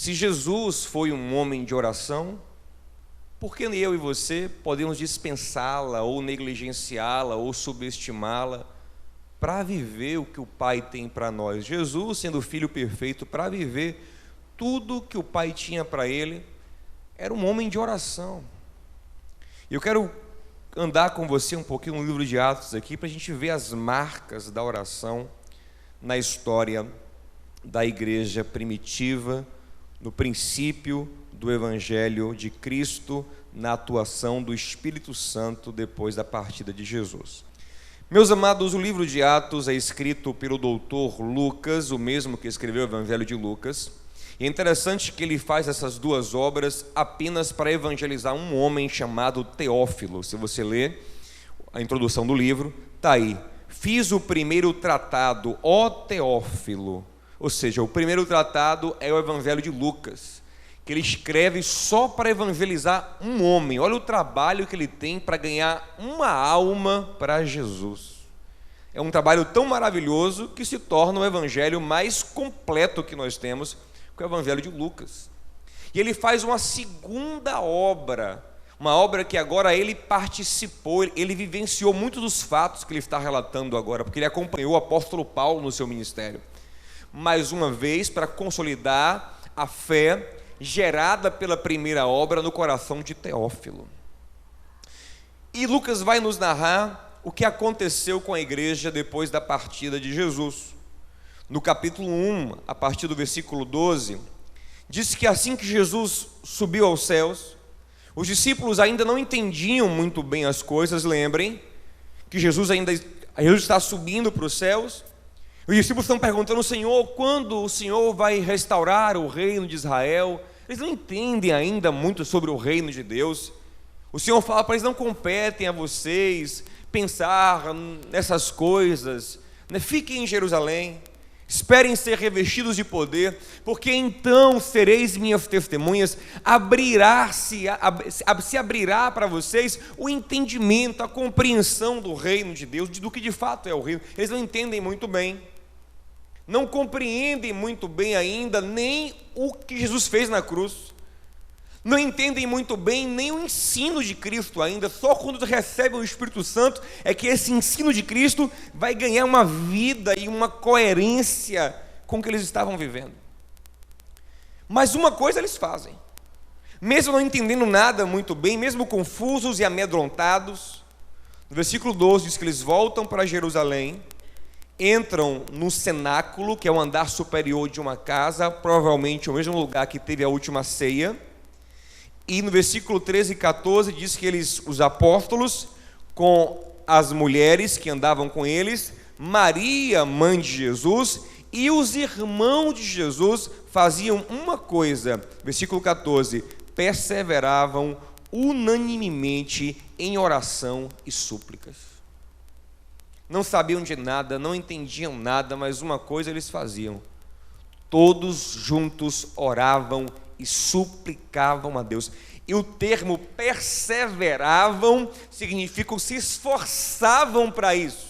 Se Jesus foi um homem de oração, por que eu e você podemos dispensá-la, ou negligenciá-la, ou subestimá-la, para viver o que o Pai tem para nós? Jesus, sendo o Filho perfeito, para viver tudo que o Pai tinha para ele, era um homem de oração. Eu quero andar com você um pouquinho no livro de Atos aqui, para a gente ver as marcas da oração na história da igreja primitiva, no princípio do Evangelho de Cristo, na atuação do Espírito Santo depois da partida de Jesus. Meus amados, o livro de Atos é escrito pelo doutor Lucas, o mesmo que escreveu o Evangelho de Lucas. E é interessante que ele faz essas duas obras apenas para evangelizar um homem chamado Teófilo. Se você ler a introdução do livro, está aí: fiz o primeiro tratado, ó Teófilo. Ou seja, o primeiro tratado é o Evangelho de Lucas, que ele escreve só para evangelizar um homem. Olha o trabalho que ele tem para ganhar uma alma para Jesus. É um trabalho tão maravilhoso que se torna o evangelho mais completo que nós temos, que é o Evangelho de Lucas. E ele faz uma segunda obra, uma obra que agora ele participou, ele vivenciou muitos dos fatos que ele está relatando agora, porque ele acompanhou o apóstolo Paulo no seu ministério. Mais uma vez, para consolidar a fé gerada pela primeira obra no coração de Teófilo. E Lucas vai nos narrar o que aconteceu com a igreja depois da partida de Jesus. No capítulo 1, a partir do versículo 12, diz que assim que Jesus subiu aos céus, os discípulos ainda não entendiam muito bem as coisas. Lembrem que Jesus está subindo para os céus. Os discípulos estão perguntando: Senhor, quando o Senhor vai restaurar o reino de Israel? Eles não entendem ainda muito sobre o reino de Deus. O Senhor fala para eles: não competem a vocês pensar nessas coisas, né? Fiquem em Jerusalém, esperem ser revestidos de poder, porque então sereis minhas testemunhas. Se abrirá para vocês o entendimento, a compreensão do reino de Deus, do que de fato é o reino. Eles não entendem muito bem, não compreendem muito bem ainda nem o que Jesus fez na cruz, não entendem muito bem nem o ensino de Cristo ainda. Só quando recebem o Espírito Santo é que esse ensino de Cristo vai ganhar uma vida e uma coerência com o que eles estavam vivendo. Mas uma coisa eles fazem, mesmo não entendendo nada muito bem, mesmo confusos e amedrontados. No versículo 12 diz que eles voltam para Jerusalém, entram no cenáculo, que é o andar superior de uma casa, provavelmente o mesmo lugar que teve a última ceia. E no versículo 13 e 14 diz que os apóstolos, com as mulheres que andavam com eles, Maria, mãe de Jesus, e os irmãos de Jesus faziam uma coisa. Versículo 14: perseveravam unanimemente em oração e súplicas. Não sabiam de nada, não entendiam nada, mas uma coisa eles faziam: todos juntos oravam e suplicavam a Deus. E o termo perseveravam significa se esforçavam para isso.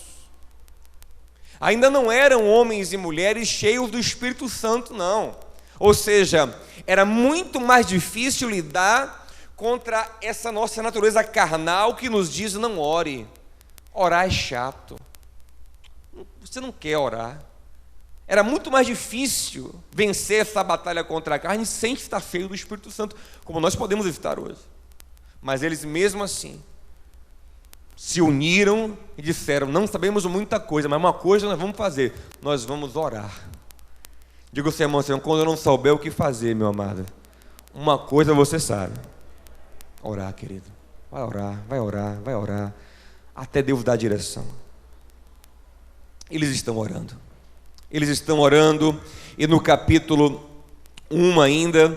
Ainda não eram homens e mulheres cheios do Espírito Santo, não. Ou seja, era muito mais difícil lidar contra essa nossa natureza carnal que nos diz: não ore, orar é chato, você não quer orar. Era muito mais difícil vencer essa batalha contra a carne sem estar cheio do Espírito Santo, como nós podemos evitar hoje. Mas eles mesmo assim se uniram e disseram: não sabemos muita coisa, mas uma coisa nós vamos fazer, nós vamos orar. Diga ao seu irmão: quando eu não souber o que fazer, meu amado, uma coisa você sabe: orar, querido. Vai orar, vai orar, vai orar, até Deus dar direção. Eles estão orando. Eles estão orando, e no capítulo 1 ainda,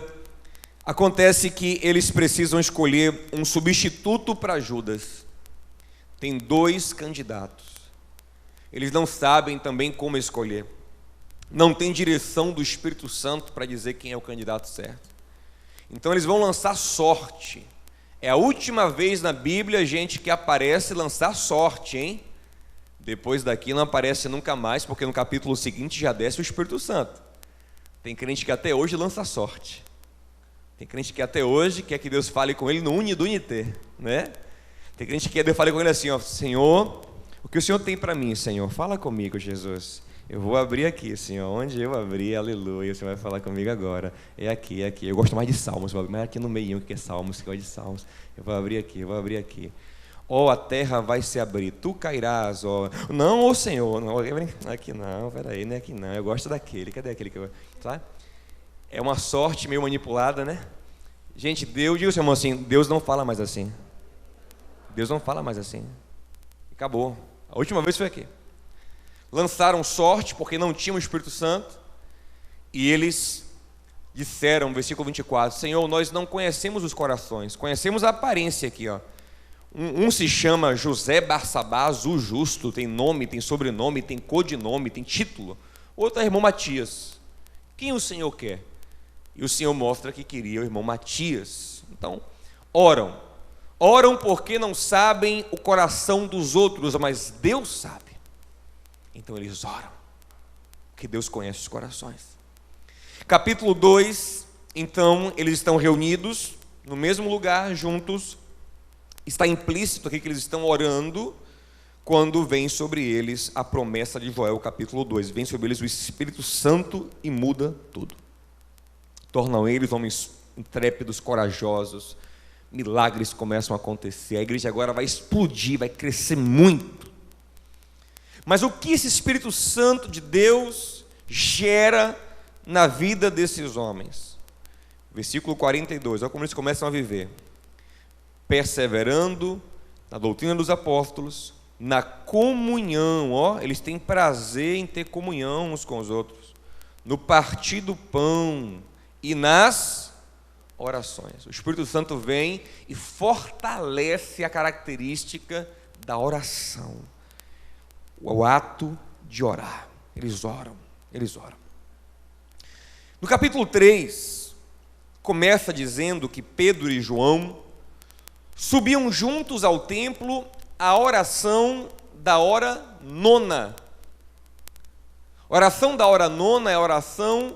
acontece que eles precisam escolher um substituto para Judas. Tem 2 candidatos. Eles não sabem também como escolher. Não tem direção do Espírito Santo para dizer quem é o candidato certo. Então eles vão lançar sorte. É a última vez na Bíblia, gente, que aparece lançar sorte, hein? Depois daqui não aparece nunca mais, porque no capítulo seguinte já desce o Espírito Santo. Tem crente que até hoje lança sorte. Tem crente que até hoje quer que Deus fale com ele no unidunité, né? Tem crente que quer que Deus fale com ele assim, ó, Senhor, o que o Senhor tem para mim, Senhor? Fala comigo, Jesus. Eu vou abrir aqui, Senhor, onde eu abrir, aleluia, o Senhor vai falar comigo agora. É aqui, é aqui. Eu gosto mais de Salmos, mas aqui no meio que é Salmos, que é de Salmos. Eu vou abrir aqui, eu vou abrir aqui. Ó, a terra vai se abrir, tu cairás, ó. Não, ô Senhor, não, aqui não, peraí, não é aqui não, eu gosto daquele, cadê aquele que eu... Tá? É uma sorte meio manipulada, né? Gente, Deus, diga o seu irmão assim, Deus não fala mais assim. Deus não fala mais assim. Acabou. A última vez foi aqui. Lançaram sorte porque não tinham o Espírito Santo e eles disseram, versículo 24, Senhor, nós não conhecemos os corações, conhecemos a aparência aqui, ó. Um se chama José Barsabás, o justo, tem nome, tem sobrenome, tem codinome, tem título. Outro é irmão Matias. Quem o Senhor quer? E o Senhor mostra que queria o irmão Matias. Então, oram porque não sabem o coração dos outros, mas Deus sabe. Então eles oram, porque Deus conhece os corações. Capítulo 2, então eles estão reunidos no mesmo lugar, juntos. Está implícito aqui que eles estão orando, quando vem sobre eles a promessa de Joel, capítulo 2. Vem sobre eles o Espírito Santo e muda tudo. Tornam eles homens intrépidos, corajosos. Milagres começam a acontecer. A igreja agora vai explodir, vai crescer muito. Mas o que esse Espírito Santo de Deus gera na vida desses homens? Versículo 42, olha como eles começam a viver. Perseverando na doutrina dos apóstolos, na comunhão, ó, eles têm prazer em ter comunhão uns com os outros, no partir do pão e nas orações. O Espírito Santo vem e fortalece a característica da oração. O ato de orar. Eles oram. No capítulo 3, começa dizendo que Pedro e João subiam juntos ao templo a oração da hora nona. Oração da hora nona é a oração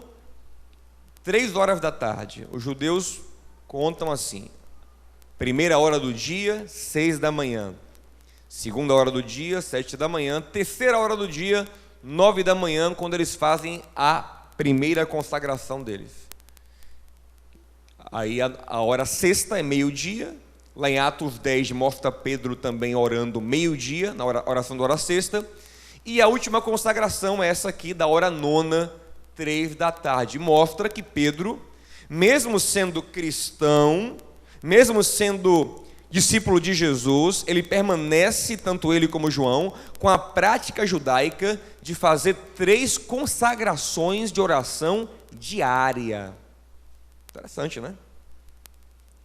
3 horas da tarde. Os judeus contam assim: primeira hora do dia, 6 da manhã. Segunda hora do dia, 7 da manhã. Terceira hora do dia, 9 da manhã, quando eles fazem a primeira consagração deles. Aí a hora sexta é meio-dia. Lá em Atos 10 mostra Pedro também orando meio-dia, na oração da hora sexta. E a última consagração é essa aqui, da hora nona, 3 da tarde. Mostra que Pedro, mesmo sendo cristão, mesmo sendo discípulo de Jesus, ele permanece, tanto ele como João, com a prática judaica de fazer 3 consagrações de oração diária. Interessante, né?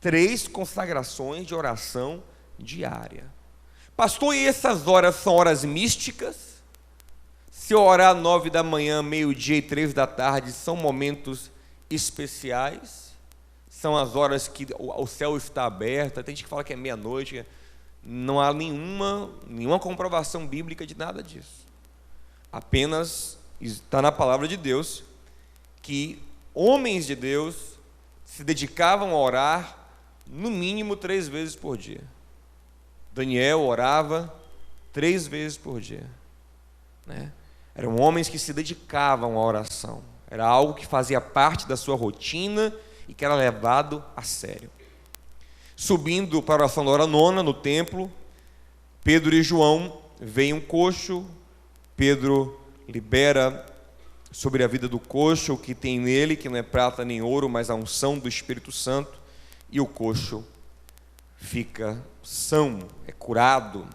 3 consagrações de oração diária. Pastor, e essas horas são horas místicas? Se eu orar 9 da manhã, meio-dia e 3 da tarde, são momentos especiais? São as horas que o céu está aberto? Tem gente que fala que é meia-noite. Não há nenhuma comprovação bíblica de nada disso. Apenas está na palavra de Deus que homens de Deus se dedicavam a orar no mínimo 3 vezes por dia. Daniel orava 3 vezes por dia, né? Eram homens que se dedicavam à oração. Era algo que fazia parte da sua rotina e que era levado a sério. Subindo para a oração da hora nona no templo, Pedro e João veem um coxo. Pedro libera sobre a vida do coxo o que tem nele, que não é prata nem ouro, mas a unção do Espírito Santo, e o coxo fica são, é curado.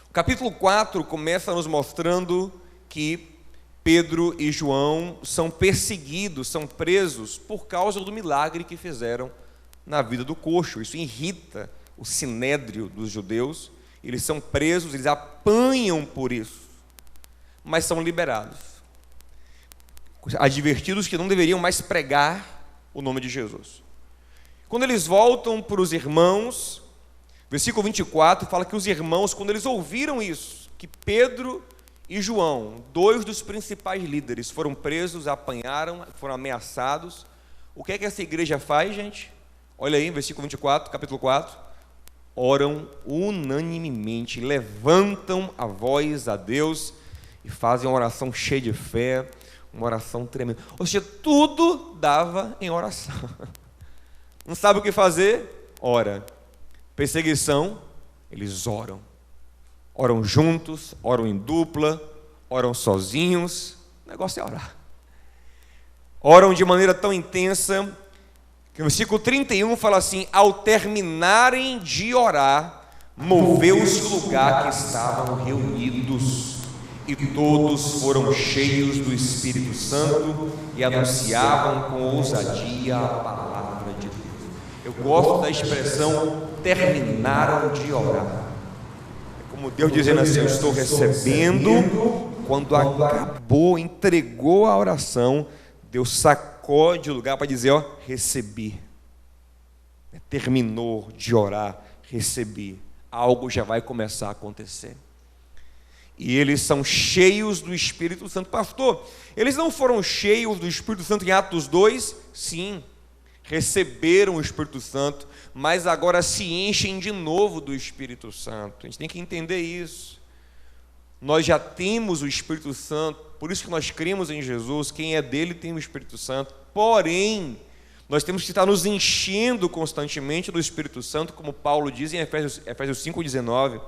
O capítulo 4 começa nos mostrando que Pedro e João são perseguidos, são presos por causa do milagre que fizeram na vida do coxo. Isso irrita o sinédrio dos judeus. Eles são presos, eles apanham por isso, mas são liberados, advertidos que não deveriam mais pregar o nome de Jesus. Quando eles voltam para os irmãos, versículo 24 fala que os irmãos, quando eles ouviram isso, que Pedro e João, 2 dos principais líderes, foram presos, apanharam, foram ameaçados, O que é que essa igreja faz, gente? Olha aí, versículo 24, capítulo 4. Oram unanimemente, levantam a voz a Deus e fazem uma oração cheia de fé, uma oração tremenda. Ou seja, tudo dava em oração. Não sabe o que fazer? Ora. Perseguição, eles oram. Oram juntos, oram em dupla, oram sozinhos. O negócio é orar. Oram de maneira tão intensa que o versículo 31 fala assim: ao terminarem de orar, moveu-se o lugar que estavam reunidos, e todos foram cheios do Espírito Santo e anunciavam com ousadia a palavra de Deus. Eu gosto da expressão terminaram de orar. É como Deus dizendo assim: eu estou recebendo. Quando acabou, entregou a oração, Deus sacode o lugar para dizer: ó, recebi. Terminou de orar, recebi. Algo já vai começar a acontecer. E eles são cheios do Espírito Santo. Pastor, eles não foram cheios do Espírito Santo em Atos 2? Sim, receberam o Espírito Santo, mas agora se enchem de novo do Espírito Santo. A gente tem que entender isso. Nós já temos o Espírito Santo, por isso que nós cremos em Jesus. Quem é dele tem o Espírito Santo. Porém, nós temos que estar nos enchendo constantemente do Espírito Santo, como Paulo diz em Efésios 5,19.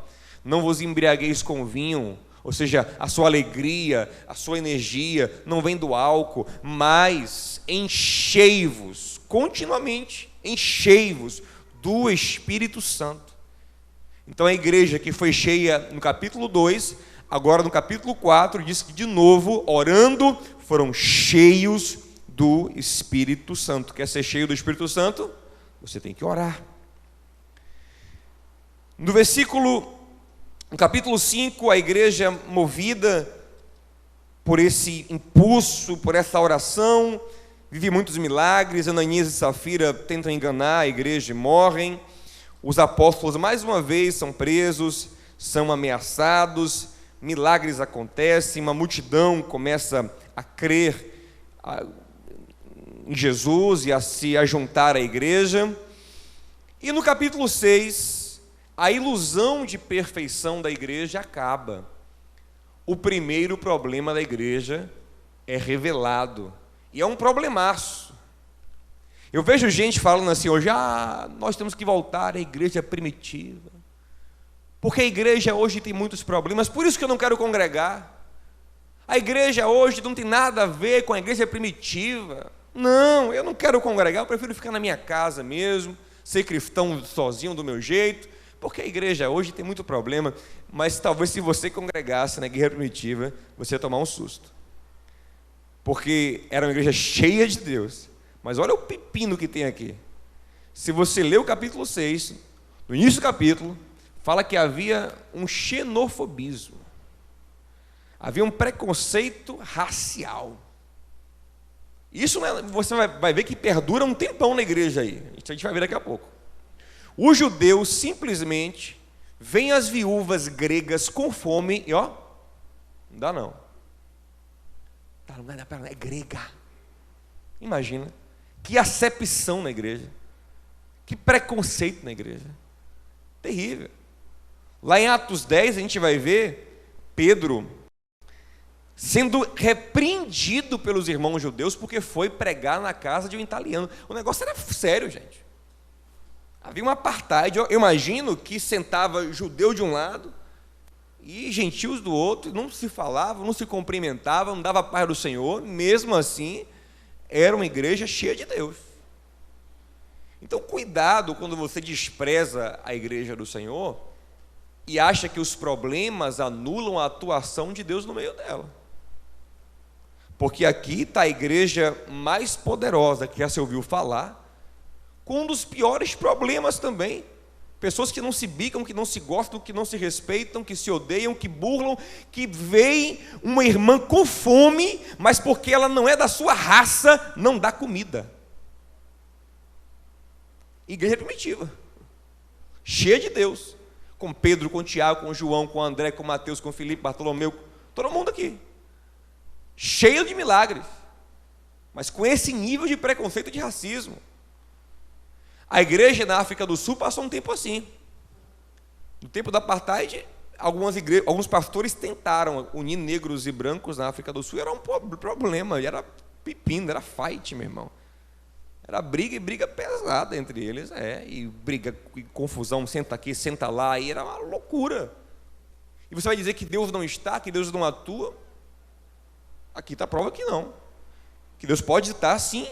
Não vos embriagueis com vinho, ou seja, a sua alegria, a sua energia não vem do álcool, mas enchei-vos continuamente, enchei-vos do Espírito Santo. Então a igreja que foi cheia no capítulo 2, agora no capítulo 4, diz que de novo, orando, foram cheios do Espírito Santo. Quer ser cheio do Espírito Santo? Você tem que orar. No capítulo 5, a igreja movida por esse impulso, por essa oração, vive muitos milagres. Ananias e Safira tentam enganar a igreja e morrem. Os apóstolos mais uma vez são presos, são ameaçados, milagres acontecem, uma multidão começa a crer em Jesus e a se ajuntar à igreja. E no capítulo 6, a ilusão de perfeição da igreja acaba. O primeiro problema da igreja é revelado, e é um problemaço. Eu vejo gente falando assim hoje: nós temos que voltar à igreja primitiva, porque a igreja hoje tem muitos problemas, por isso que eu não quero congregar. A igreja hoje não tem nada a ver com a igreja primitiva. Não, eu não quero congregar, eu prefiro ficar na minha casa mesmo, ser cristão sozinho do meu jeito, porque a igreja hoje tem muito problema. Mas talvez se você congregasse na igreja primitiva, você ia tomar um susto, porque era uma igreja cheia de Deus. Mas olha o pepino que tem aqui. Se você ler o capítulo 6, no início do capítulo, fala que havia um xenofobismo, havia um preconceito racial. Isso você vai ver que perdura um tempão na igreja aí. A gente vai ver daqui a pouco. Os judeus simplesmente veem as viúvas gregas com fome e não dá não. Não é grega. Imagina, que acepção na igreja, que preconceito na igreja. Terrível. Lá em Atos 10 a gente vai ver Pedro sendo repreendido pelos irmãos judeus porque foi pregar na casa de um italiano. O negócio era sério, gente. Havia uma apartheid. Eu imagino que sentava judeu de um lado e gentios do outro, não se falavam, não se cumprimentavam, não dava paz do Senhor. Mesmo assim, era uma igreja cheia de Deus. Então, cuidado quando você despreza a igreja do Senhor e acha que os problemas anulam a atuação de Deus no meio dela. Porque aqui está a igreja mais poderosa que já se ouviu falar, com um dos piores problemas também. Pessoas que não se bicam, que não se gostam, que não se respeitam, que se odeiam, que burlam, que veem uma irmã com fome, mas porque ela não é da sua raça, não dá comida. Igreja primitiva, cheia de Deus, com Pedro, com Tiago, com João, com André, com Mateus, com Filipe, Bartolomeu, todo mundo aqui, cheio de milagres. mas com esse nível de preconceito e de racismo. A igreja na África do Sul passou um tempo assim. No tempo da apartheid, alguns pastores tentaram unir negros e brancos na África do Sul. Era um problema, era pepino, era fight, meu irmão. Era briga e briga pesada entre eles, e briga, e confusão, senta aqui, senta lá, e era uma loucura. E você vai dizer que Deus não está, que Deus não atua? Aqui está a prova que não. Que Deus pode estar sim,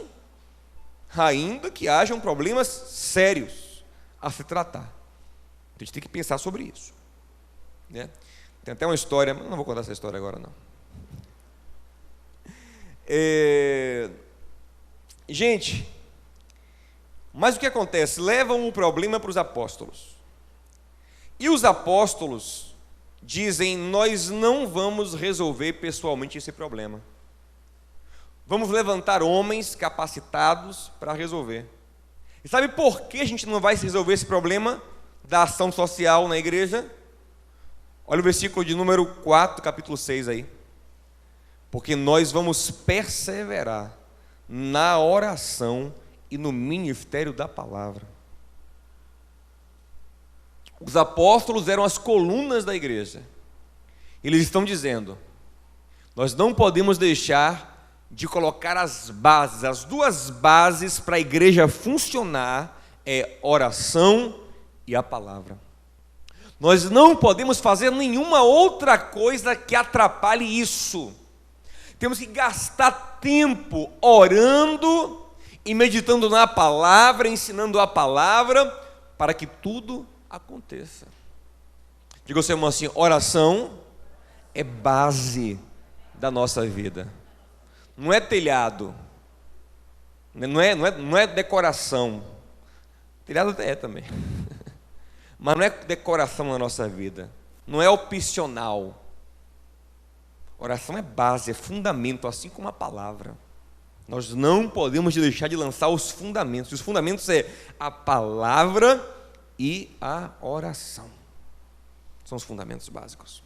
ainda que hajam problemas sérios a se tratar. A gente tem que pensar sobre isso, né? Tem até uma história, mas não vou contar essa história agora não. Gente, mas o que acontece? Levam o problema para os apóstolos. E os apóstolos dizem: nós não vamos resolver pessoalmente esse problema. Vamos levantar homens capacitados para resolver. E sabe por que a gente não vai resolver esse problema da ação social na igreja? Olha o versículo de número 4, capítulo 6 aí. Porque nós vamos perseverar na oração e no ministério da palavra. Os apóstolos eram as colunas da igreja. Eles estão dizendo: nós não podemos deixar de colocar as bases, as duas bases para a igreja funcionar, oração e a palavra. Nós não podemos fazer nenhuma outra coisa que atrapalhe isso. Temos que gastar tempo orando e meditando na palavra, ensinando a palavra, para que tudo aconteça. Diga ao seu irmão assim: oração é base da nossa vida. Não é telhado, não é decoração. Telhado é também, mas não é decoração na nossa vida, não é opcional. Oração é base, é fundamento, assim como a palavra. Nós não podemos deixar de lançar os fundamentos. Os fundamentos é a palavra e a oração. São os fundamentos básicos.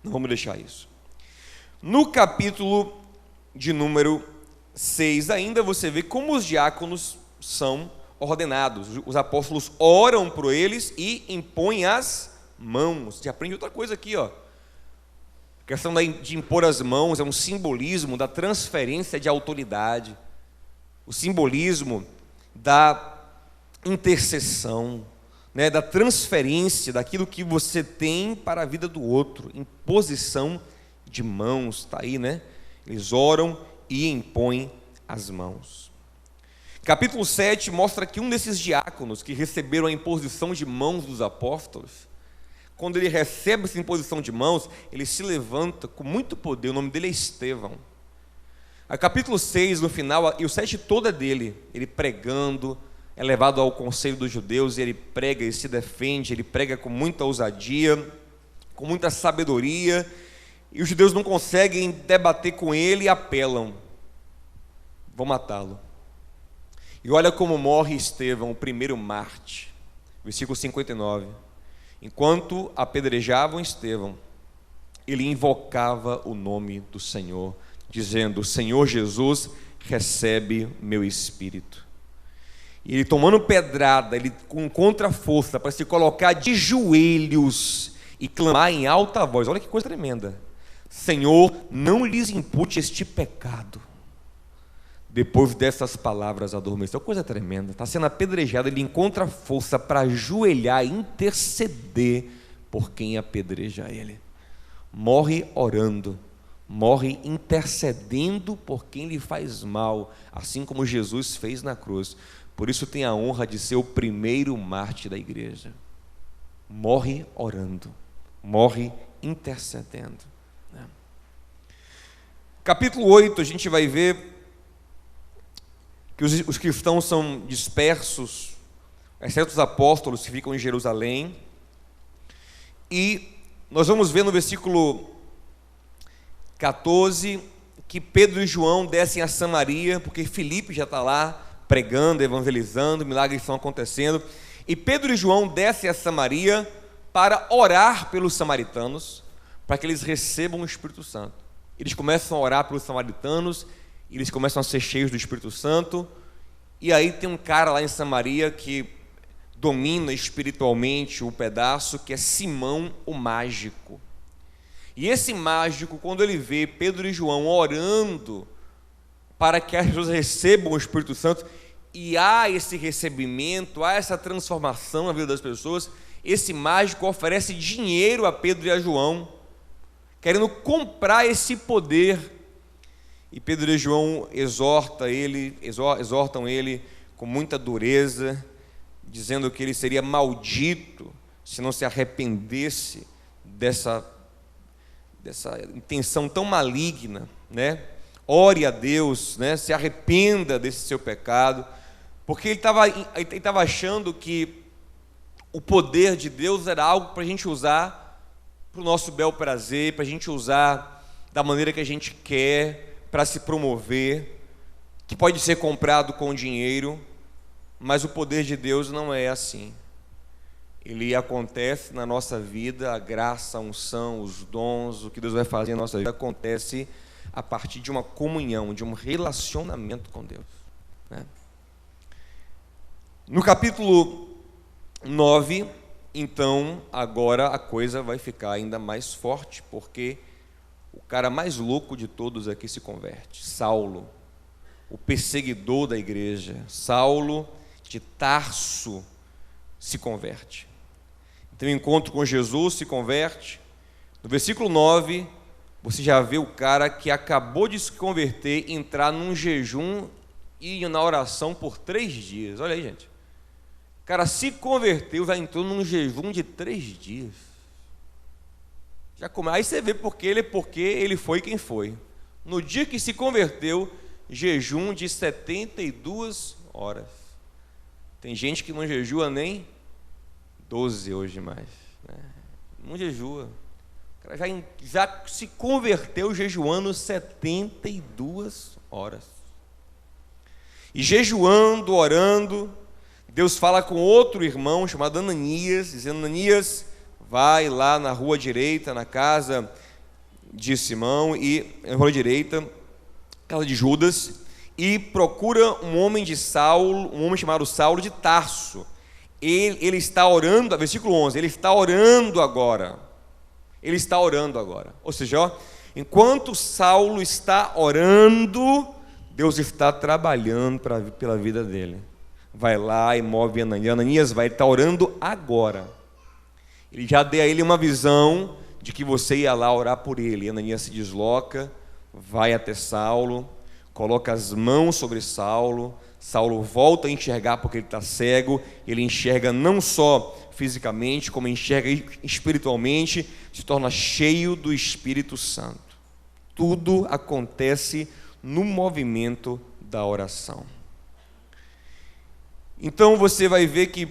Não vamos deixar isso. No capítulo de número 6 ainda, você vê como os diáconos são ordenados. Os apóstolos oram por eles e impõem as mãos. Você aprende outra coisa aqui, ó. A questão de impor as mãos é um simbolismo da transferência de autoridade, o simbolismo da intercessão, né, da transferência daquilo que você tem para a vida do outro. Imposição de mãos, está aí, né? Eles oram e impõem as mãos. Capítulo 7 mostra que um desses diáconos que receberam a imposição de mãos dos apóstolos, quando ele recebe essa imposição de mãos, ele se levanta com muito poder. O nome dele é Estevão. A capítulo 6, no final, e o 7 todo é dele, ele pregando, é levado ao conselho dos judeus, e ele prega e se defende, ele prega com muita ousadia, com muita sabedoria, e os judeus não conseguem debater com ele e apelam: vão matá-lo. E olha como morre Estevão, o primeiro mártir. Versículo 59. Enquanto apedrejavam Estevão, ele invocava o nome do Senhor, dizendo: Senhor Jesus, recebe meu espírito. E ele, tomando pedrada, ele encontra força para se colocar de joelhos e clamar em alta voz. Olha que coisa tremenda: Senhor, não lhes impute este pecado. Depois dessas palavras adormeceu. Coisa tremenda. Está sendo apedrejado, ele encontra força para ajoelhar e interceder por quem apedreja ele. Morre orando, morre intercedendo por quem lhe faz mal, assim como Jesus fez na cruz. Por isso tem a honra de ser o primeiro mártir da igreja. Morre orando, morre intercedendo. Capítulo 8, a gente vai ver que os cristãos são dispersos, exceto os apóstolos que ficam em Jerusalém. E nós vamos ver no versículo 14 que Pedro e João descem a Samaria, porque Filipe já está lá pregando, evangelizando, milagres estão acontecendo. E Pedro e João descem a Samaria para orar pelos samaritanos, para que eles recebam o Espírito Santo. Eles começam a orar pelos samaritanos eles começam a ser cheios do Espírito Santo, e aí tem um cara lá em Samaria que domina espiritualmente o pedaço, que é Simão o mágico. E esse mágico, quando ele vê Pedro e João orando para que as pessoas recebam o Espírito Santo, e há esse recebimento, há essa transformação na vida das pessoas, esse mágico oferece dinheiro a Pedro e a João, querendo comprar esse poder. E Pedro e João exortam ele com muita dureza, dizendo que ele seria maldito se não se arrependesse dessa intenção tão maligna, né? Ore a Deus, né? Se arrependa desse seu pecado, porque ele estava achando que o poder de Deus era algo para a gente usar para o nosso bel prazer, para a gente usar da maneira que a gente quer, para se promover, que pode ser comprado com dinheiro, mas o poder de Deus não é assim. Ele acontece na nossa vida, a graça, a unção, os dons, o que Deus vai fazer na nossa vida acontece a partir de uma comunhão, de um relacionamento com Deus, né? No capítulo 9, então, agora a coisa vai ficar ainda mais forte, porque o cara mais louco de todos aqui se converte, Saulo, o perseguidor da igreja, Saulo de Tarso se converte. Tem um encontro com Jesus, se converte. No versículo 9, você já vê o cara que acabou de se converter, entrar num jejum e na oração por 3 dias. Olha aí, gente. O cara se converteu, já entrou num jejum de 3 dias. Aí você vê porque ele foi quem foi. No dia que se converteu, jejum de 72 horas. Tem gente que não jejua nem 12 hoje mais, né? Não jejua. O cara já se converteu jejuando 72 horas. E jejuando, orando, Deus fala com outro irmão chamado Ananias, dizendo: Ananias, vai lá na rua direita, na casa de Simão, e na rua direita, casa de Judas, e procura um homem chamado Saulo de Tarso. Ele está orando, versículo 11, ele está orando agora. Ou seja, ó, enquanto Saulo está orando, Deus está trabalhando pela vida dele. Vai lá e move Ananias. Ananias vai estar orando agora. Ele já deu a ele uma visão de que você ia lá orar por ele. Ananias se desloca, vai até Saulo, coloca as mãos sobre Saulo. Saulo volta a enxergar porque ele está cego. Ele enxerga não só fisicamente, como enxerga espiritualmente, se torna cheio do Espírito Santo. Tudo acontece no movimento da oração. Então você vai ver que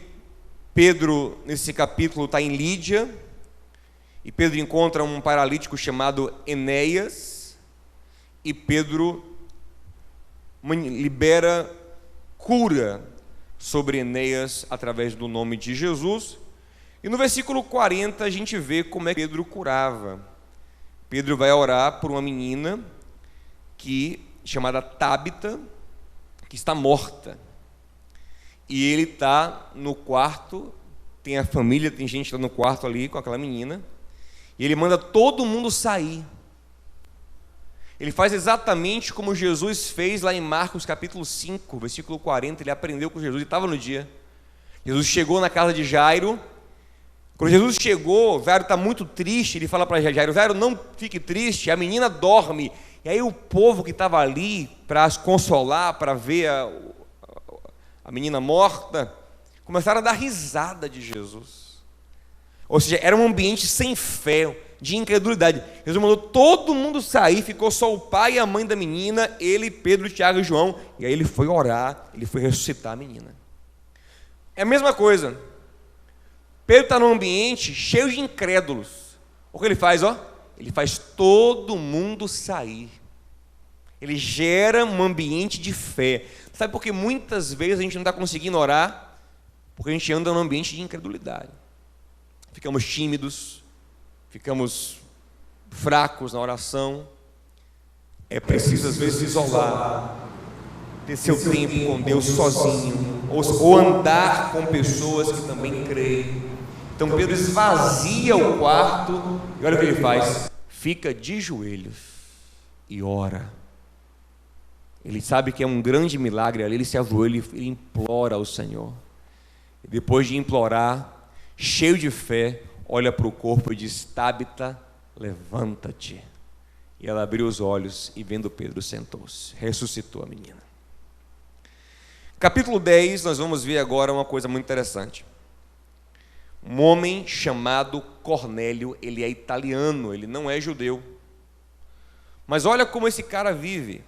Pedro, nesse capítulo, está em Lídia, e Pedro encontra um paralítico chamado Enéas, e Pedro libera cura sobre Enéas através do nome de Jesus. E no versículo 40 a gente vê como é que Pedro curava. Pedro vai orar por uma menina chamada Tábita, que está morta. E ele está no quarto, tem a família, tem gente que está no quarto ali com aquela menina, e ele manda todo mundo sair. Ele faz exatamente como Jesus fez lá em Marcos capítulo 5, versículo 40, ele aprendeu com Jesus, ele estava no dia. Jesus chegou na casa de Jairo. Quando Jesus chegou, Jairo está muito triste, ele fala para Jairo: Jairo, não fique triste, a menina dorme. E aí o povo que estava ali para as consolar, para ver a menina morta, começaram a dar risada de Jesus. Ou seja, era um ambiente sem fé, de incredulidade. Jesus mandou todo mundo sair, ficou só o pai e a mãe da menina, ele, Pedro, Tiago e João, e aí ele foi orar, ele foi ressuscitar a menina. É a mesma coisa. Pedro está num ambiente cheio de incrédulos. O que ele faz? Ele faz todo mundo sair. Ele gera um ambiente de fé. Sabe por que muitas vezes a gente não está conseguindo orar? Porque a gente anda num ambiente de incredulidade. Ficamos tímidos, ficamos fracos na oração. É preciso às vezes isolar, ter seu tempo com Deus sozinho, ou andar com pessoas que também creem. Então Pedro esvazia o quarto e olha o que ele faz: fica de joelhos e ora. Ele sabe que é um grande milagre ali, ele se ajoelha, ele implora ao Senhor. E depois de implorar, cheio de fé, olha para o corpo e diz: Tábita, levanta-te. E ela abriu os olhos e, vendo Pedro, sentou-se. Ressuscitou a menina. Capítulo 10, nós vamos ver agora uma coisa muito interessante. Um homem chamado Cornélio, ele é italiano, ele não é judeu. Mas olha como esse cara vive.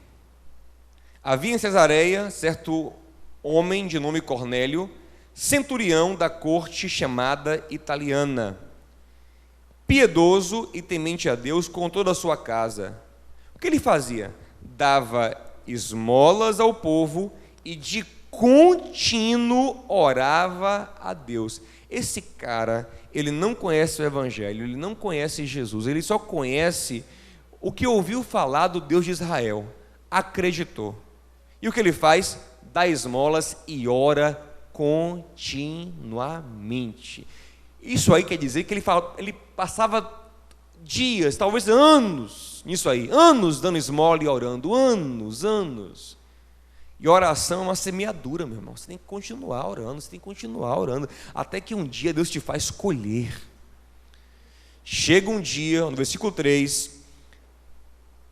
Havia em Cesareia certo homem de nome Cornélio, centurião da corte chamada italiana, piedoso e temente a Deus com toda a sua casa. O que ele fazia? Dava esmolas ao povo e de contínuo orava a Deus. Esse cara, ele não conhece o Evangelho, ele não conhece Jesus, ele só conhece o que ouviu falar do Deus de Israel, acreditou. E o que ele faz? Dá esmolas e ora continuamente. Isso aí quer dizer que ele passava dias, talvez anos, nisso aí, anos dando esmola e orando, anos. E oração é uma semeadura, meu irmão. Você tem que continuar orando, até que um dia Deus te faz colher. Chega um dia, no versículo 3,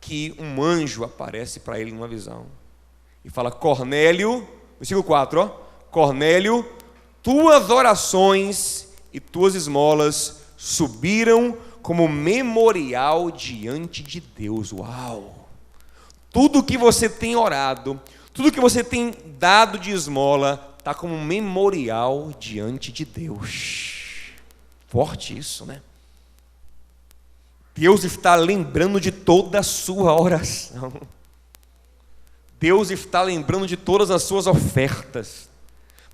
que um anjo aparece para ele numa visão e fala: Cornélio, versículo 4, Cornélio, tuas orações e tuas esmolas subiram como memorial diante de Deus. Uau! Tudo que você tem orado, tudo que você tem dado de esmola, está como um memorial diante de Deus. Forte isso, né? Deus está lembrando de toda a sua oração. Deus está lembrando de todas as suas ofertas.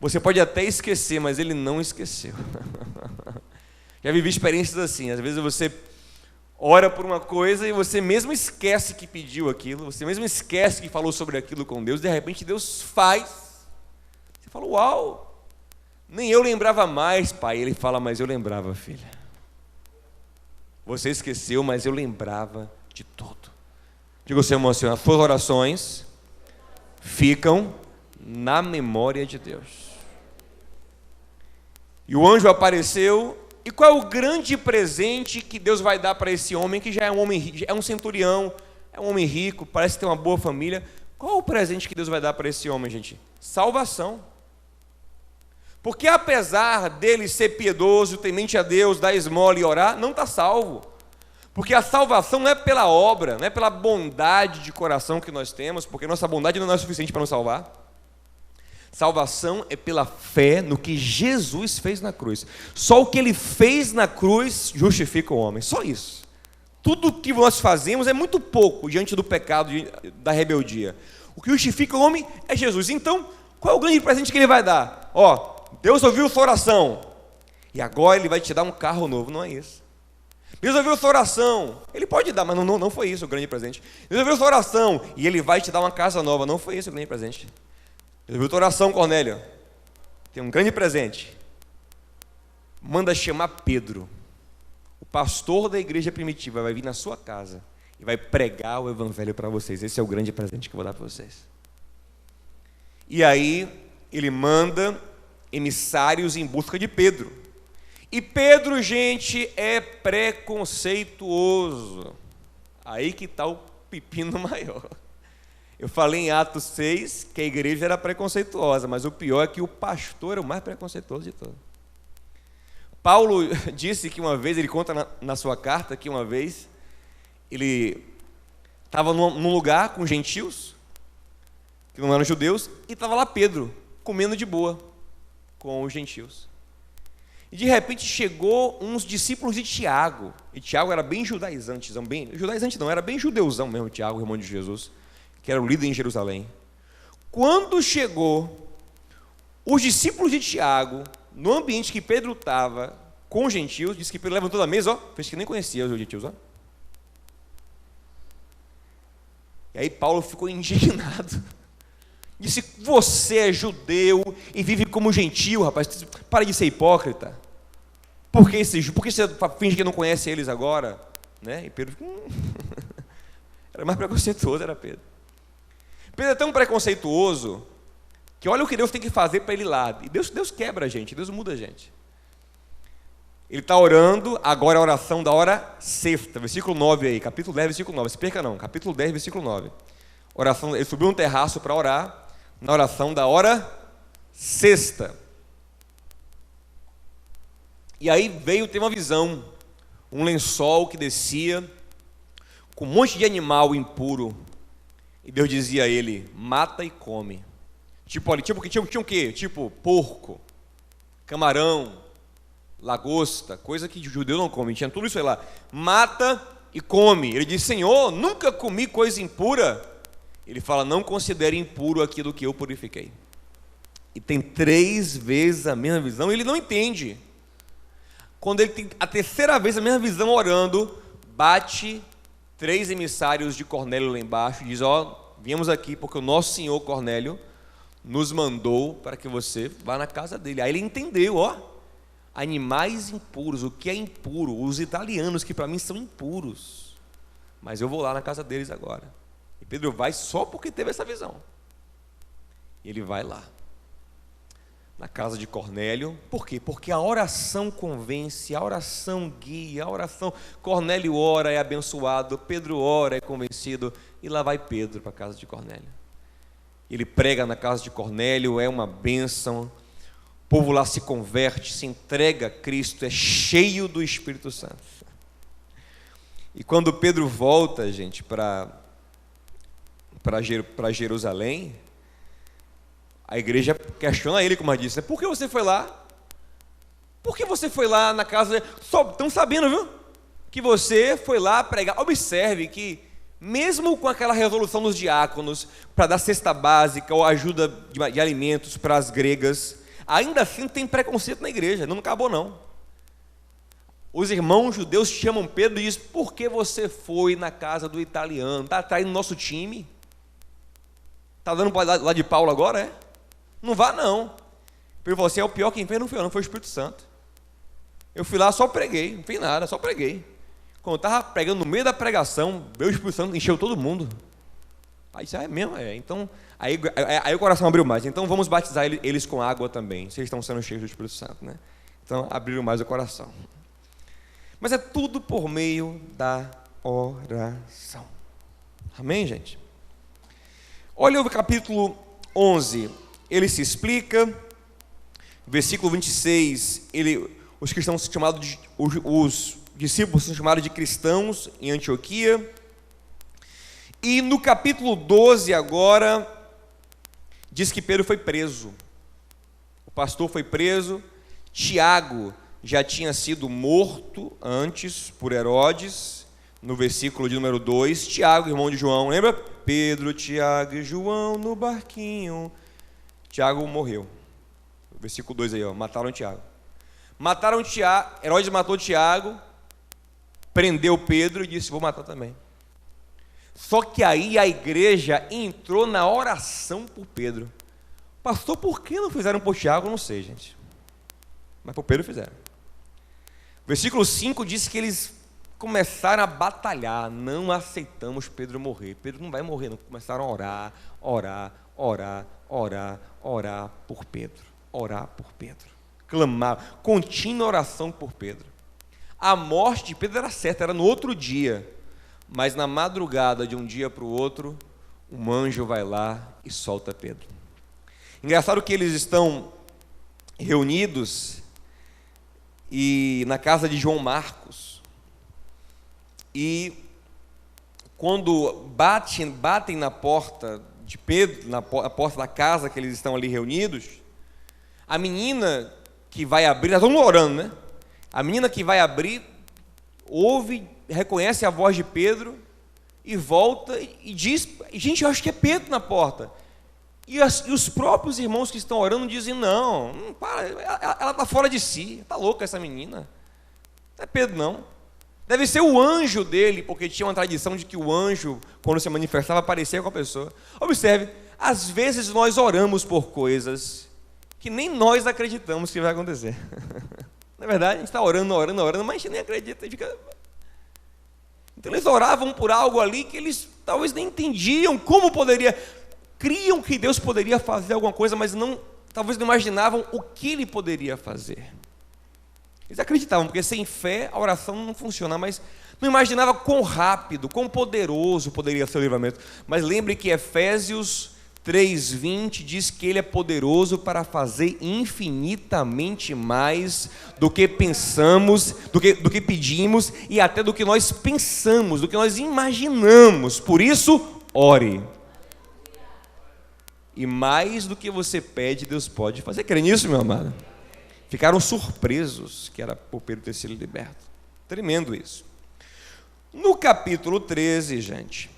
Você pode até esquecer, mas Ele não esqueceu. Já vivi experiências assim. Às vezes você ora por uma coisa e você mesmo esquece que pediu aquilo, você mesmo esquece que falou sobre aquilo com Deus, de repente Deus faz. Você fala: uau, nem eu lembrava mais, pai. Ele fala: mas eu lembrava, filha. Você esqueceu, mas eu lembrava de tudo. Diga ao seu irmão assim: as suas orações ficam na memória de Deus. E o anjo apareceu. E qual é o grande presente que Deus vai dar para esse homem, que já é um homem, é um centurião, é um homem rico, parece ter uma boa família? Qual é o presente que Deus vai dar para esse homem, gente? Salvação. Porque apesar dele ser piedoso, temente a Deus, dar esmola e orar, não está salvo. Porque a salvação não é pela obra, não é pela bondade de coração que nós temos, porque nossa bondade não é suficiente para nos salvar. Salvação é pela fé no que Jesus fez na cruz. Só o que Ele fez na cruz justifica o homem, só isso. Tudo que nós fazemos é muito pouco diante do pecado, da rebeldia. O que justifica o homem é Jesus. Então, qual é o grande presente que Ele vai dar? Deus ouviu sua oração, e agora Ele vai te dar um carro novo. Não é isso. Deus ouviu sua oração. Ele pode dar, mas não foi isso o grande presente. Deus ouviu sua oração, e Ele vai te dar uma casa nova. Não foi isso o grande presente. Deus ouviu tua oração, Cornélio. Tem um grande presente. Manda chamar Pedro, o pastor da igreja primitiva, vai vir na sua casa e vai pregar o evangelho para vocês. Esse é o grande presente que eu vou dar para vocês. E aí ele manda emissários em busca de Pedro. E Pedro, gente, é preconceituoso. Aí que está o pepino maior. Eu falei em Atos 6 que a igreja era preconceituosa, mas o pior é que o pastor é o mais preconceituoso de todos. Paulo disse que uma vez, ele conta na sua carta que uma vez ele estava num lugar com gentios, que não eram judeus, e estava lá Pedro, comendo de boa com os gentios. E de repente chegou uns discípulos de Tiago, e Tiago era bem judaizante, era bem judeuzão mesmo, Tiago, irmão de Jesus, que era o líder em Jerusalém. Quando chegou os discípulos de Tiago, no ambiente que Pedro estava, com os gentios, disse que Pedro levantou da mesa, fez que nem conhecia os gentios, E aí Paulo ficou indignado. Disse: você é judeu e vive como gentio, rapaz. Para de ser hipócrita. Por que você finge que não conhece eles agora? Né? E Pedro era mais preconceituoso, era Pedro. Pedro é tão preconceituoso que olha o que Deus tem que fazer para ele ir lá. E Deus quebra a gente, Deus muda a gente. Ele está orando, agora a oração da hora sexta, versículo 9 aí, capítulo 10, versículo 9. Não se perca não, capítulo 10, versículo 9. Oração, ele subiu um terraço para orar, na oração da hora sexta. E aí tem uma visão, um lençol que descia, com um monte de animal impuro. E Deus dizia a ele: mata e come. Tipo, tinha o quê? Tipo, porco, camarão, lagosta, coisa que o judeu não come. Tinha tudo isso aí lá. Mata e come. Ele disse: Senhor, nunca comi coisa impura. Ele fala: não considere impuro aquilo que eu purifiquei. E tem 3 vezes a mesma visão, ele não entende. Quando ele tem a terceira vez a mesma visão orando, bate 3 emissários de Cornélio lá embaixo e diz: viemos aqui porque o nosso senhor Cornélio nos mandou para que você vá na casa dele. Aí ele entendeu, animais impuros, o que é impuro? Os italianos, que para mim são impuros, mas eu vou lá na casa deles agora. E Pedro vai só porque teve essa visão. Ele vai lá na casa de Cornélio. Por quê? Porque a oração convence, a oração guia, a oração. Cornélio ora, é abençoado. Pedro ora, é convencido. E lá vai Pedro para a casa de Cornélio. Ele prega na casa de Cornélio, é uma bênção. O povo lá se converte, se entrega a Cristo, é cheio do Espírito Santo. E quando Pedro volta, gente, para Jerusalém, a igreja questiona ele, como eu disse: por que você foi lá? Por que você foi lá na casa? Estão sabendo, viu? Que você foi lá pregar. Observe que, mesmo com aquela resolução dos diáconos para dar cesta básica ou ajuda de alimentos para as gregas, ainda assim tem preconceito na igreja, não acabou não. Os irmãos judeus chamam Pedro e dizem: por que você foi na casa do italiano? Está traindo nosso time? Está dando para lá de Paulo agora, é? Não vá não. Pedro falou assim: é o pior quem fez não foi eu, não foi o Espírito Santo. Eu fui lá, só preguei, não fiz nada, só preguei. Quando eu estava pregando, no meio da pregação, veio o Espírito Santo, encheu todo mundo. Aí disse: é mesmo? Então, aí o coração abriu mais. Então vamos batizar eles com água também. Vocês estão sendo cheios do Espírito Santo, né? Então abriram mais o coração. Mas é tudo por meio da oração. Amém, gente? Olha o capítulo 11. Ele se explica. Versículo 26. Os cristãos são chamados os discípulos são chamados de cristãos em Antioquia. E no capítulo 12 agora, diz que Pedro foi preso. O pastor foi preso. Tiago já tinha sido morto antes por Herodes. No versículo de número 2, Tiago, irmão de João, lembra? Pedro, Tiago e João no barquinho. Tiago morreu. Versículo 2 aí, mataram Tiago. Mataram Tiago, Herodes matou Tiago, prendeu Pedro e disse: vou matar também. Só que aí a igreja entrou na oração por Pedro. Pastor, por que não fizeram por Tiago? Não sei, gente. Mas por Pedro fizeram. Versículo 5 diz que eles começaram a batalhar. Não aceitamos Pedro morrer. Pedro não vai morrer, não. Começaram a orar por Pedro. Orar por Pedro. Clamar. Contínua oração por Pedro. A morte de Pedro era certa, era no outro dia. Mas na madrugada de um dia para o outro, um anjo vai lá e solta Pedro. Engraçado que eles estão reunidos e na casa de João Marcos. E quando batem na porta de Pedro, na porta da casa que eles estão ali reunidos, a menina que vai abrir, nós estamos orando, né? A menina que vai abrir, ouve, reconhece a voz de Pedro e volta e diz: gente, eu acho que é Pedro na porta. E os próprios irmãos que estão orando dizem: não para, ela está fora de si, está louca essa menina. Não é Pedro não. Deve ser o anjo dele, porque tinha uma tradição de que o anjo, quando se manifestava, aparecia com a pessoa. Observe, às vezes nós oramos por coisas que nem nós acreditamos que vai acontecer. Na verdade, a gente está orando, mas a gente nem acredita. Então eles oravam por algo ali que eles talvez nem entendiam como poderia. Criam que Deus poderia fazer alguma coisa, mas talvez não imaginavam o que Ele poderia fazer. Eles acreditavam, porque sem fé a oração não funciona, mas não imaginava quão rápido, quão poderoso poderia ser o livramento. Mas lembre que Efésios 3:20 diz que Ele é poderoso para fazer infinitamente mais do que pensamos, do que pedimos e até do que nós pensamos, do que nós imaginamos. Por isso, ore. E mais do que você pede, Deus pode fazer. Crê nisso, meu amado? Ficaram surpresos que era por Pedro ter sido liberto. Tremendo isso. No capítulo 13, gente,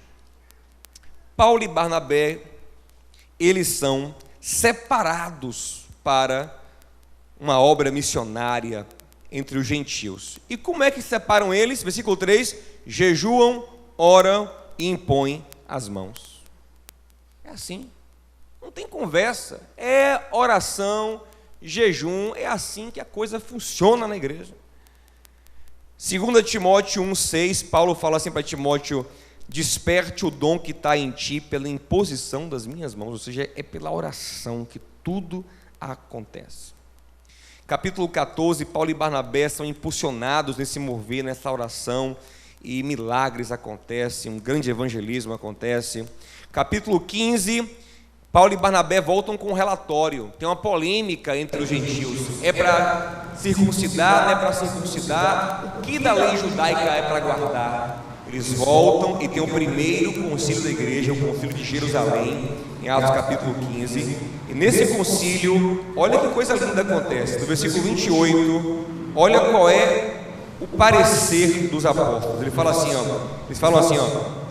Paulo e Barnabé, eles são separados para uma obra missionária entre os gentios. E como é que separam eles? Versículo 3, jejuam, oram e impõem as mãos. É assim, não tem conversa, é oração, jejum, é assim que a coisa funciona na igreja. 2 Timóteo 1,6, Paulo fala assim para Timóteo: desperte o dom que está em ti pela imposição das minhas mãos, ou seja, é pela oração que tudo acontece. Capítulo 14, Paulo e Barnabé são impulsionados nesse mover, nessa oração, e milagres acontecem, um grande evangelismo acontece. Capítulo 15, Paulo e Barnabé voltam com um relatório. Tem uma polêmica entre os gentios. É para circuncidar, não é para circuncidar? O que da lei judaica é para guardar? Eles voltam e tem o primeiro concílio da igreja, o concílio de Jerusalém, em Atos capítulo 15. E nesse concílio, olha que coisa linda acontece. No versículo 28, olha qual é o parecer dos apóstolos. Eles falam assim,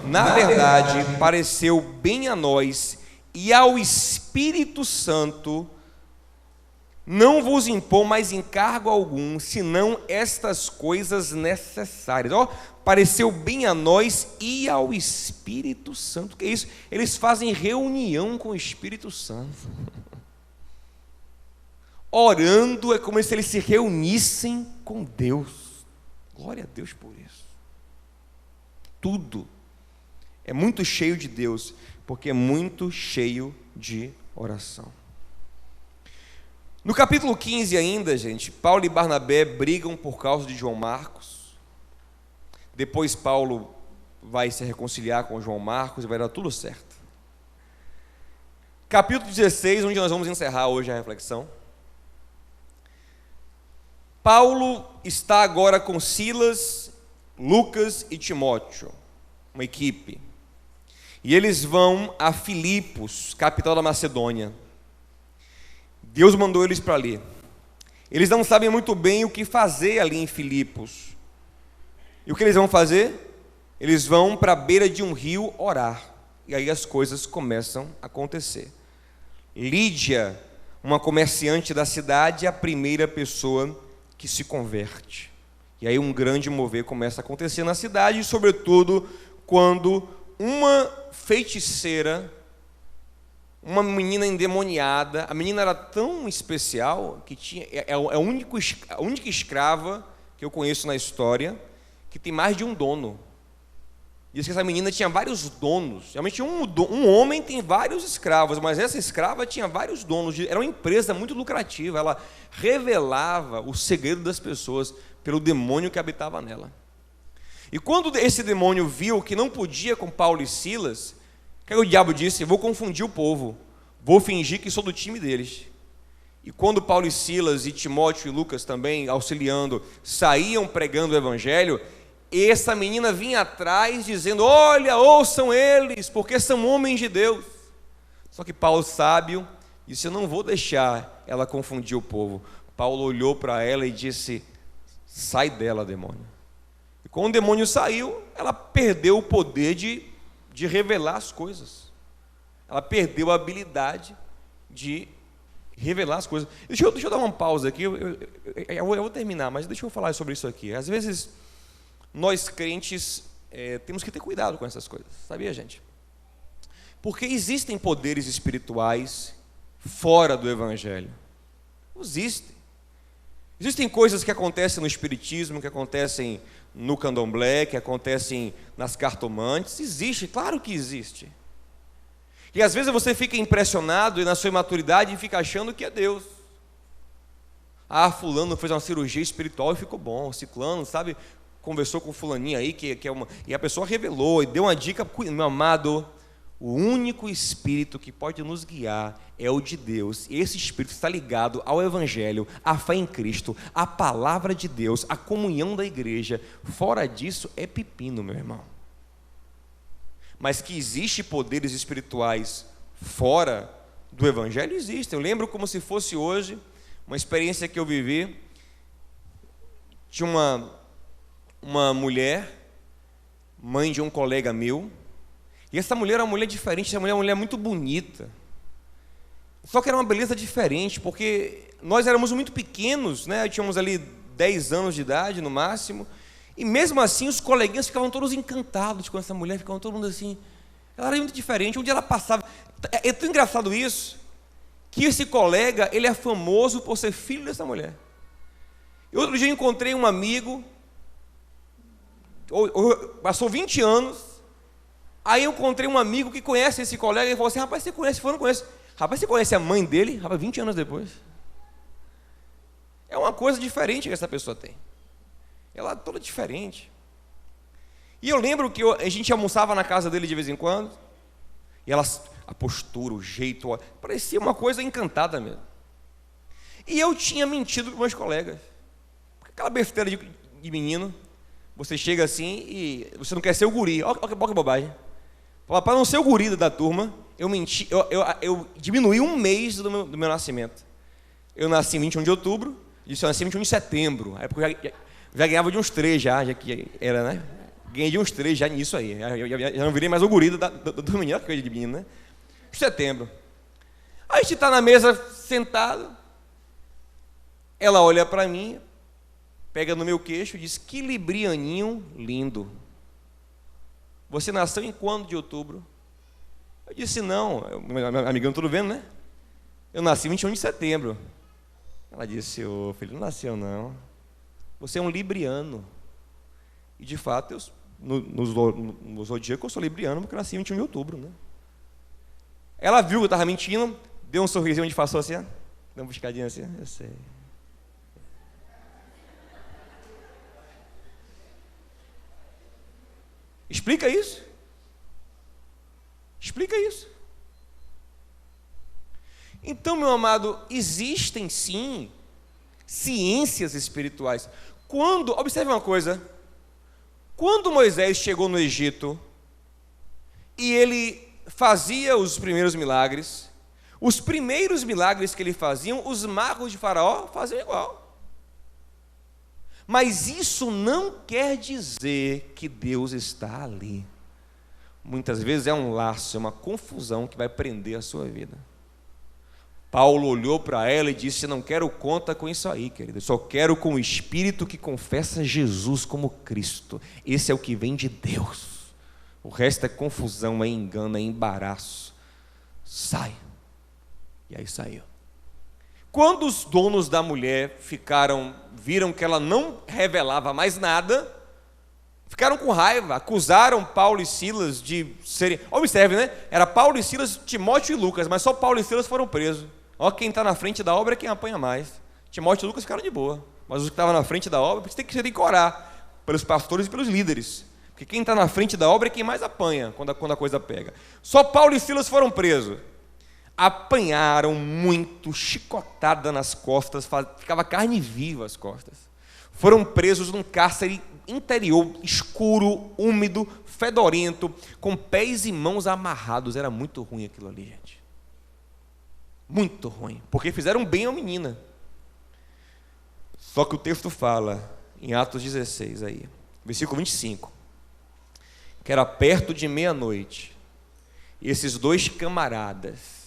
na verdade, pareceu bem a nós e ao Espírito Santo não vos impor mais encargo algum, senão estas coisas necessárias. Pareceu bem a nós e ao Espírito Santo. O que é isso? Eles fazem reunião com o Espírito Santo. Orando é como se eles se reunissem com Deus. Glória a Deus por isso. Tudo é muito cheio de Deus, porque é muito cheio de oração. No capítulo 15 ainda, gente, Paulo e Barnabé brigam por causa de João Marcos. Depois Paulo vai se reconciliar com João Marcos e vai dar tudo certo. Capítulo 16, onde nós vamos encerrar hoje a reflexão. Paulo está agora com Silas, Lucas e Timóteo, uma equipe. E eles vão a Filipos, capital da Macedônia. Deus mandou eles para ali. Eles não sabem muito bem o que fazer ali em Filipos. E o que eles vão fazer? Eles vão para a beira de um rio orar. E aí as coisas começam a acontecer. Lídia, uma comerciante da cidade, é a primeira pessoa que se converte. E aí um grande mover começa a acontecer na cidade, sobretudo quando uma feiticeira, uma menina endemoniada, a menina era tão especial que é a única escrava que eu conheço na história que tem mais de um dono. Diz que essa menina tinha vários donos. Realmente um homem tem vários escravos, mas essa escrava tinha vários donos. Era uma empresa muito lucrativa. Ela revelava o segredo das pessoas pelo demônio que habitava nela. E quando esse demônio viu que não podia com Paulo e Silas, o que o diabo disse? Vou confundir o povo, vou fingir que sou do time deles. E quando Paulo e Silas e Timóteo e Lucas também, auxiliando, saíam pregando o evangelho, essa menina vinha atrás dizendo: olha, ouçam eles, porque são homens de Deus. Só que Paulo, sábio, disse: eu não vou deixar ela confundir o povo. Paulo olhou para ela e disse: sai dela, demônio. E quando o demônio saiu, ela perdeu o poder de revelar as coisas. Ela perdeu a habilidade de revelar as coisas. Deixa eu dar uma pausa aqui, eu vou terminar, mas deixa eu falar sobre isso aqui. Às vezes Nós crentes temos que ter cuidado com essas coisas, sabia, gente? Porque existem poderes espirituais fora do Evangelho. Existem coisas que acontecem no espiritismo, que acontecem no candomblé, que acontecem nas cartomantes. Existe, claro que existe. E às vezes você fica impressionado e na sua imaturidade fica achando que é Deus. Fulano fez uma cirurgia espiritual e ficou bom. Ciclano, sabe, conversou com fulaninha aí, que é uma... E a pessoa revelou e deu uma dica. Meu amado, o único Espírito que pode nos guiar é o de Deus. E esse Espírito está ligado ao Evangelho, à fé em Cristo, à palavra de Deus, à comunhão da igreja. Fora disso é pepino, meu irmão. Mas que existe poderes espirituais fora do Evangelho, existe. Eu lembro como se fosse hoje, uma experiência que eu vivi. Tinha uma mulher, mãe de um colega meu, e essa mulher era uma mulher diferente, essa mulher era uma mulher muito bonita. Só que era uma beleza diferente, porque nós éramos muito pequenos, né? Tínhamos ali 10 anos de idade no máximo, e mesmo assim os coleguinhas ficavam todos encantados com essa mulher, ficavam todo mundo assim. Ela era muito diferente, onde ela passava. É tão engraçado isso, que esse colega, ele é famoso por ser filho dessa mulher. E outro dia eu encontrei um amigo, passou 20 anos, aí eu encontrei um amigo que conhece esse colega, e falou assim: rapaz, você conhece? Eu não conheço. Rapaz, você conhece a mãe dele? Rapaz, 20 anos depois. É uma coisa diferente que essa pessoa tem. Ela é toda diferente. E eu lembro que a gente almoçava na casa dele de vez em quando, e a postura, o jeito, parecia uma coisa encantada mesmo. E eu tinha mentido com meus colegas. Aquela besteira de menino, você chega assim e você não quer ser o guri. Olha que bobagem. Para não ser o guri da turma, eu menti, eu diminuí um mês do meu nascimento. Eu nasci em 21 de outubro, e eu nasci em 21 de setembro. Aí porque eu já ganhava de uns 3 já que era, né? Ganhei de uns 3 já nisso aí. Já não virei mais o guri do menino, que coisa de menino, né? Setembro. Aí a gente está na mesa sentado, ela olha para mim, pega no meu queixo e diz: que librianinho lindo. Você nasceu em quando de outubro? Eu disse: não, meu amigão, tudo vendo, né? Eu nasci em 21 de setembro. Ela disse: ô filho, não nasceu não. Você é um libriano. E de fato, no zodíaco eu sou libriano, porque eu nasci em 21 de outubro, né? Ela viu que eu estava mentindo, deu um sorrisinho onde passou assim, deu uma piscadinha assim, eu sei. Explica isso. Explica isso. Então, meu amado, existem sim ciências espirituais. Observe uma coisa, quando Moisés chegou no Egito e ele fazia os primeiros milagres que ele fazia, os magos de Faraó faziam igual. Mas isso não quer dizer que Deus está ali. Muitas vezes é um laço, é uma confusão que vai prender a sua vida. Paulo olhou para ela e disse: não quero conta com isso aí, querida, só quero com o espírito que confessa Jesus como Cristo. Esse é o que vem de Deus. O resto é confusão, é engano, é embaraço. Sai. E aí saiu. Quando os donos da mulher viram que ela não revelava mais nada, ficaram com raiva, acusaram Paulo e Silas de serem... Observe, né? Era Paulo e Silas, Timóteo e Lucas, mas só Paulo e Silas foram presos. Ó, quem está na frente da obra é quem apanha mais. Timóteo e Lucas ficaram de boa, mas os que estavam na frente da obra, você tem que orar pelos pastores e pelos líderes, porque quem está na frente da obra é quem mais apanha quando a coisa pega. Só Paulo e Silas foram presos. Apanharam muito, chicotada nas costas, ficava carne viva as costas. Foram presos num cárcere interior, escuro, úmido, fedorento, com pés e mãos amarrados. Era muito ruim aquilo ali, gente. Muito ruim, porque fizeram bem à menina. Só que o texto fala, em Atos 16, aí, versículo 25, que era perto de meia-noite, e esses dois camaradas,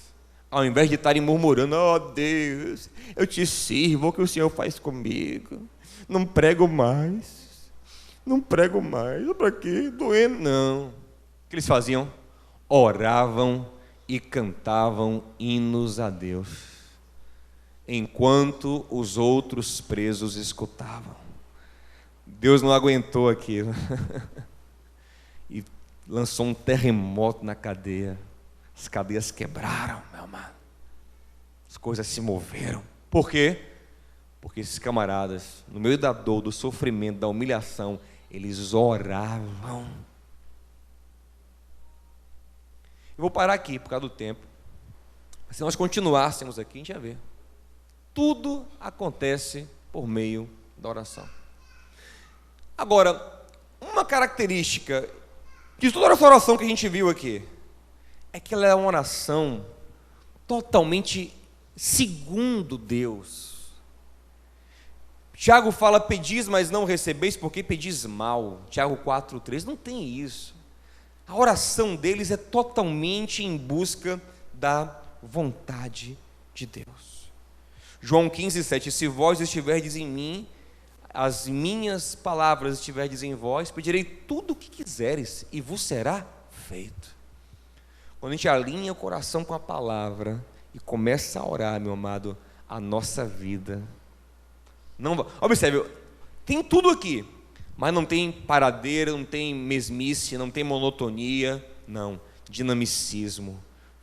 ao invés de estarem murmurando: ó Deus, eu te sirvo, o que o Senhor faz comigo, não prego mais, Não prego mais, para quê? Doendo. Não. O que eles faziam? Oravam e cantavam hinos a Deus, enquanto os outros presos escutavam. Deus não aguentou aquilo e lançou um terremoto na cadeia. As cadeias quebraram, meu amado. As coisas se moveram. Por quê? Porque esses camaradas, no meio da dor, do sofrimento, da humilhação, eles oravam. Eu vou parar aqui por causa do tempo. Se nós continuássemos aqui, a gente ia ver. Tudo acontece por meio da oração. Agora, uma característica de toda essa oração que a gente viu aqui é que ela é uma oração totalmente segundo Deus. Tiago fala: pedis, mas não recebeis, porque pedis mal. Tiago 4,3, não tem isso. A oração deles é totalmente em busca da vontade de Deus. João 15,7, se vós estiverdes em mim, as minhas palavras estiverdes em vós, pedirei tudo o que quiseres, e vos será feito. Quando a gente alinha o coração com a palavra e começa a orar, meu amado, a nossa vida não... Observe, tem tudo aqui, mas não tem paradeira, não tem mesmice, não tem monotonia, não, dinamicismo,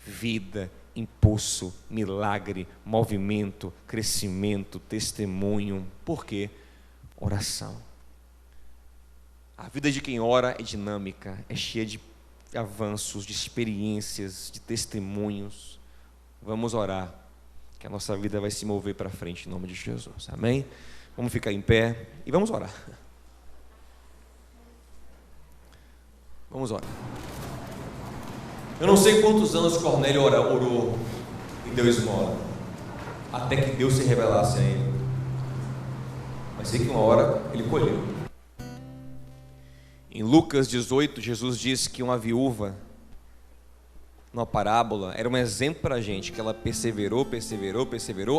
vida, impulso, milagre, movimento, crescimento, testemunho. Por quê? Oração. A vida de quem ora é dinâmica, é cheia de avanços, de experiências, de testemunhos. Vamos orar, que a nossa vida vai se mover para frente em nome de Jesus, amém? Vamos ficar em pé e vamos orar. Vamos orar. Eu não sei quantos anos Cornélio orou e deu esmola, até que Deus se revelasse a ele. Mas sei que uma hora ele colheu. Em Lucas 18, Jesus diz que uma viúva, numa parábola, era um exemplo para a gente, que ela perseverou,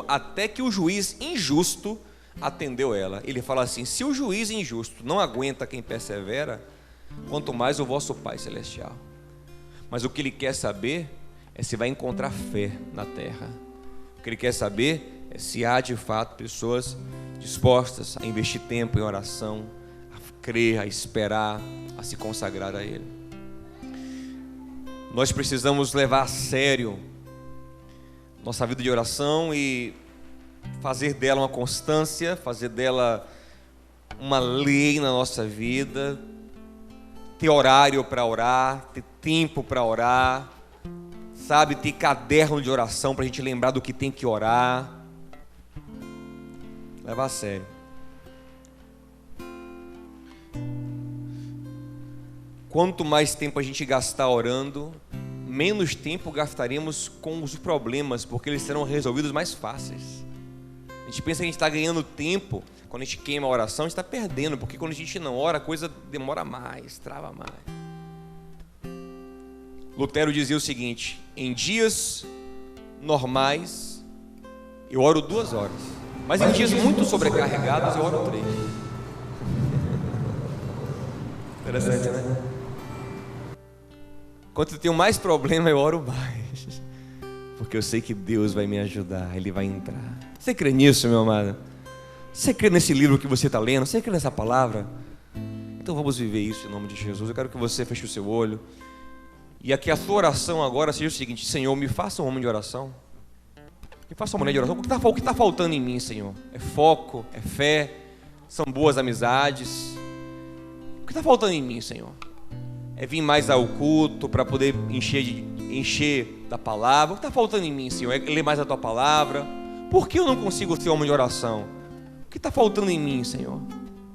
até que o juiz injusto atendeu ela. Ele fala assim: se o juiz injusto não aguenta quem persevera, quanto mais o vosso Pai Celestial. Mas o que ele quer saber é se vai encontrar fé na terra. O que ele quer saber é se há de fato pessoas dispostas a investir tempo em oração, a crer, a esperar, a se consagrar a Ele. Nós precisamos levar a sério nossa vida de oração e fazer dela uma constância, fazer dela uma lei na nossa vida, ter horário para orar, ter tempo para orar, sabe, ter caderno de oração para a gente lembrar do que tem que orar. Levar a sério. Quanto mais tempo a gente gastar orando, menos tempo gastaremos com os problemas, porque eles serão resolvidos mais fáceis. A gente pensa que a gente está ganhando tempo, quando a gente queima a oração, a gente está perdendo, porque quando a gente não ora, a coisa demora mais, trava mais. Lutero dizia o seguinte: em dias normais, eu oro 2 horas. Mas em dias muito sobrecarregados, eu oro 3. Interessante, né? Quando eu tenho mais problema, eu oro mais. Porque eu sei que Deus vai me ajudar, Ele vai entrar. Você crê nisso, meu amado? Você crê nesse livro que você está lendo? Você crê nessa palavra? Então vamos viver isso em nome de Jesus. Eu quero que você feche o seu olho. E aqui a sua oração agora seja o seguinte: Senhor, me faça um homem de oração. Me faça uma mulher de oração. O que está faltando em mim, Senhor? É foco, é fé, são boas amizades. O que está faltando em mim, Senhor? É vir mais ao culto para poder encher da palavra. O que está faltando em mim, Senhor? É ler mais a Tua palavra. Por que eu não consigo ser homem de oração? O que está faltando em mim, Senhor?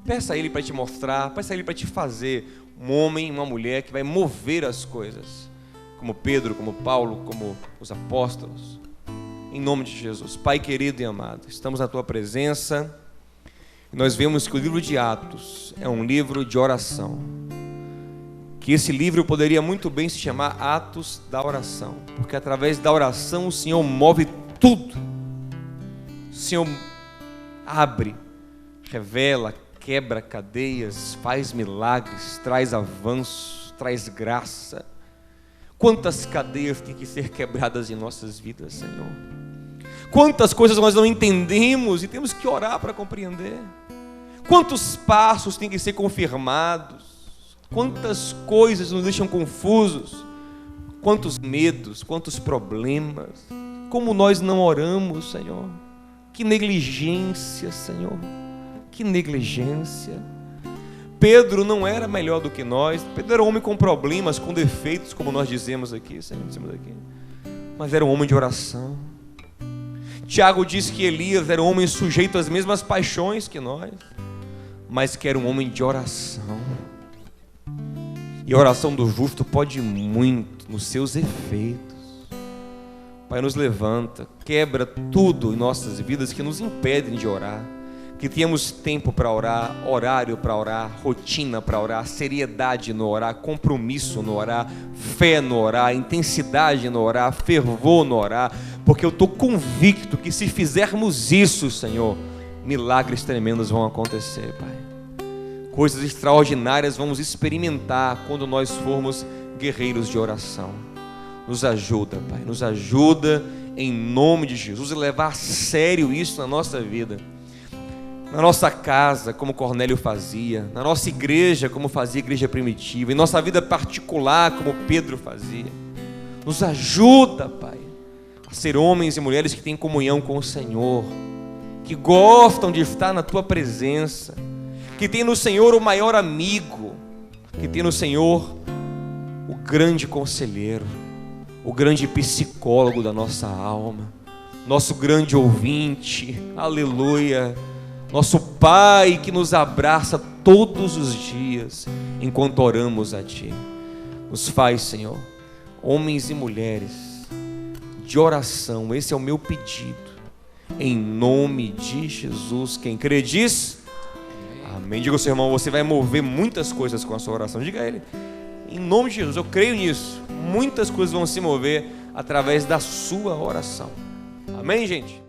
Peça a Ele para te mostrar, peça a Ele para te fazer um homem, uma mulher que vai mover as coisas, como Pedro, como Paulo, como os apóstolos. Em nome de Jesus. Pai querido e amado, estamos na Tua presença e nós vemos que o livro de Atos é um livro de oração, que esse livro poderia muito bem se chamar Atos da Oração, porque através da oração o Senhor move tudo. O Senhor abre, revela, quebra cadeias, faz milagres, traz avanço, traz graça. Quantas cadeias têm que ser quebradas em nossas vidas, Senhor? Quantas coisas nós não entendemos e temos que orar para compreender. Quantos passos têm que ser confirmados. Quantas coisas nos deixam confusos. Quantos medos, quantos problemas. Como nós não oramos, Senhor. Que negligência, Senhor. Que negligência. Pedro não era melhor do que nós. Pedro era um homem com problemas, com defeitos, como nós dizemos aqui, Senhor, mas era um homem de oração. Tiago diz que Elias era um homem sujeito às mesmas paixões que nós, mas que era um homem de oração. E a oração do justo pode muito nos seus efeitos. Pai, nos levanta, quebra tudo em nossas vidas que nos impedem de orar. Que tenhamos tempo para orar, horário para orar, rotina para orar, seriedade no orar, compromisso no orar, fé no orar, intensidade no orar, fervor no orar, porque eu estou convicto que se fizermos isso, Senhor, milagres tremendos vão acontecer, Pai. Coisas extraordinárias vamos experimentar quando nós formos guerreiros de oração. Nos ajuda, Pai, nos ajuda em nome de Jesus a levar a sério isso na nossa vida. Na nossa casa, como Cornélio fazia, na nossa igreja, como fazia a igreja primitiva, em nossa vida particular, como Pedro fazia. Nos ajuda, Pai, a ser homens e mulheres que têm comunhão com o Senhor, que gostam de estar na Tua presença, que tem no Senhor o maior amigo, que tem no Senhor o grande conselheiro, o grande psicólogo da nossa alma, nosso grande ouvinte, aleluia. Nosso Pai que nos abraça todos os dias enquanto oramos a Ti. Nos faz, Senhor, homens e mulheres de oração. Esse é o meu pedido. Em nome de Jesus. Quem crê diz amém. Diga ao seu irmão, você vai mover muitas coisas com a sua oração. Diga a ele, em nome de Jesus, eu creio nisso. Muitas coisas vão se mover através da sua oração. Amém, gente?